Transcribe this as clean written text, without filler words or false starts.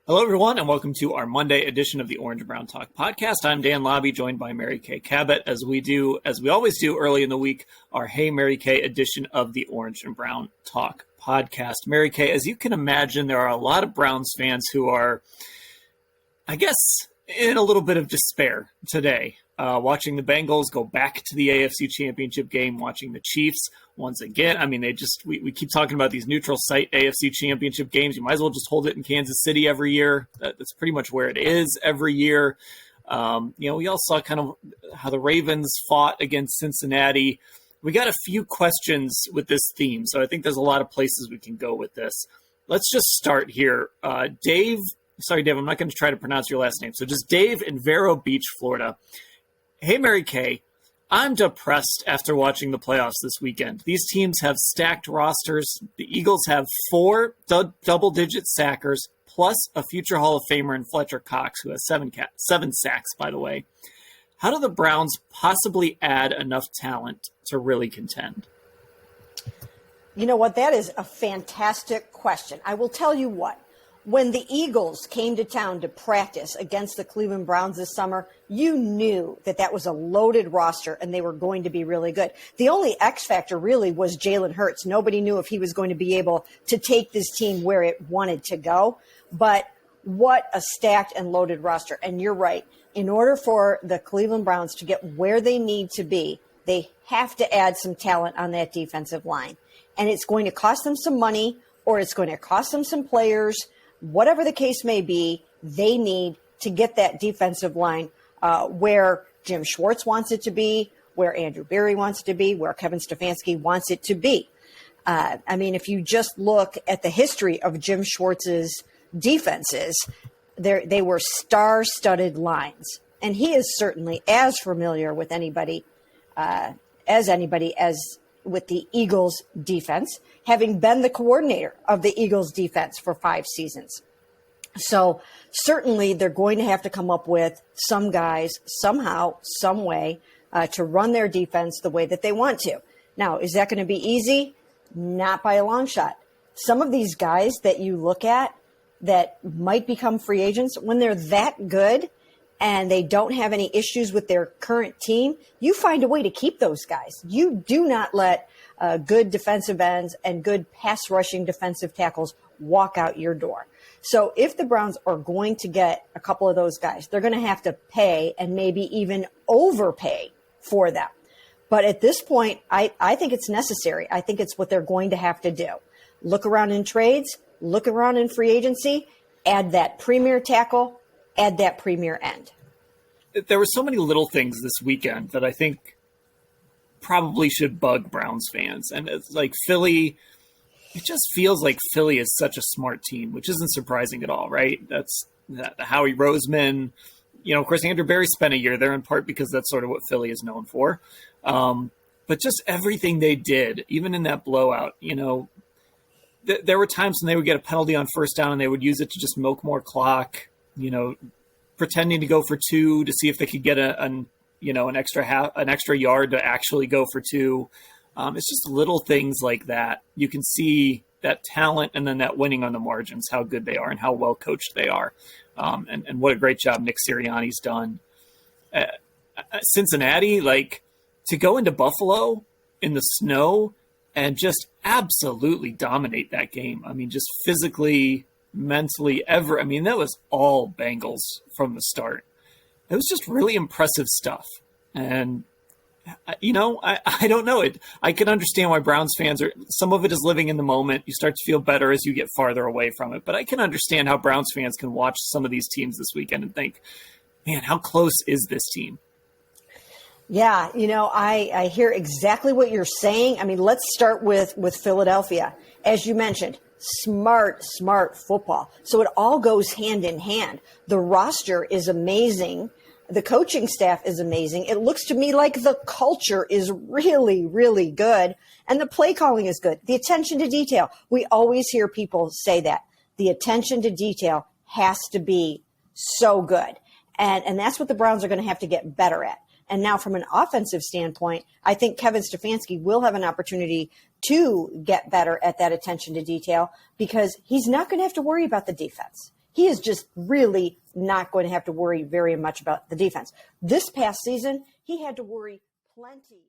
Hello, everyone, and welcome to our Monday edition of the Orange and Brown Talk podcast. I'm Dan Labbe, joined by Mary Kay Cabot, as we always do early in the week, our Hey Mary Kay edition of the Orange and Brown Talk podcast. Mary Kay, as you can imagine, there are a lot of Browns fans who are, I guess, in a little bit of despair today, watching the Bengals go back to the AFC Championship game, watching the Chiefs once again. I mean, we keep talking about these neutral site AFC Championship games. You might as well just hold it in Kansas City every year. That's pretty much where it is every year. We all saw kind of how the Ravens fought against Cincinnati. We got a few questions with this theme, so I think there's a lot of places we can go with this. Let's just start here. Dave, I'm not going to try to pronounce your last name. So just Dave in Vero Beach, Florida. Hey, Mary Kay, I'm depressed after watching the playoffs this weekend. These teams have stacked rosters. The Eagles have 4 double-digit sackers, plus a future Hall of Famer in Fletcher Cox, who has 7 sacks, by the way. How do the Browns possibly add enough talent to really contend? You know what? That is a fantastic question. I will tell you what. When the Eagles came to town to practice against the Cleveland Browns this summer, you knew that was a loaded roster and they were going to be really good. The only X factor really was Jalen Hurts. Nobody knew if he was going to be able to take this team where it wanted to go. But what a stacked and loaded roster. And you're right. In order for the Cleveland Browns to get where they need to be, they have to add some talent on that defensive line. And it's going to cost them some money, or it's going to cost them some players. Whatever the case may be, they need to get that defensive line where Jim Schwartz wants it to be, where Andrew Berry wants it to be, where Kevin Stefanski wants it to be. If you just look at the history of Jim Schwartz's defenses, they were star-studded lines. And he is certainly as familiar with anybody as with the Eagles defense, having been the coordinator of the Eagles defense for 5 seasons. So certainly they're going to have to come up with some guys somehow, some way to run their defense the way that they want to. Now, is that going to be easy? Not by a long shot. Some of these guys that you look at that might become free agents, when they're that good and they don't have any issues with their current team, you find a way to keep those guys. You do not let good defensive ends and good pass rushing defensive tackles walk out your door. So if the Browns are going to get a couple of those guys, they're going to have to pay and maybe even overpay for them. But at this point, I think it's necessary. I think it's what they're going to have to do. Look around in trades, look around in free agency, add that premier tackle, add that premier end. There were so many little things this weekend that I think probably should bug Browns fans. And it's like Philly, it just feels like Philly is such a smart team, which isn't surprising at all, right? That's the Howie Roseman. Of course, Andrew Berry spent a year there in part because that's sort of what Philly is known for. But just everything they did, even in that blowout, there were times when they would get a penalty on first down and they would use it to just milk more clock, pretending to go for 2 to see if they could get an extra yard to actually go for 2. It's just little things like that. You can see that talent and then that winning on the margins, how good they are and how well coached they are. And what a great job Nick Sirianni's done. Cincinnati, to go into Buffalo in the snow and just absolutely dominate that game. Just physically, mentally, that was all Bengals from the start. It was just really impressive stuff. And, I don't know. I can understand why Browns fans some of it is living in the moment. You start to feel better as you get farther away from it. But I can understand how Browns fans can watch some of these teams this weekend and think, man, how close is this team? Yeah, I hear exactly what you're saying. Let's start with Philadelphia. As you mentioned, smart football. So it all goes hand in hand. The roster is amazing. The coaching staff is amazing. It looks to me like the culture is really, really good. And the play calling is good. The attention to detail. We always hear people say that. The attention to detail has to be so good. And that's what the Browns are going to have to get better at. And now from an offensive standpoint, I think Kevin Stefanski will have an opportunity to get better at that attention to detail because he's not going to have to worry about the defense. he is just really not going to have to worry very much about the defense. This past season, he had to worry plenty.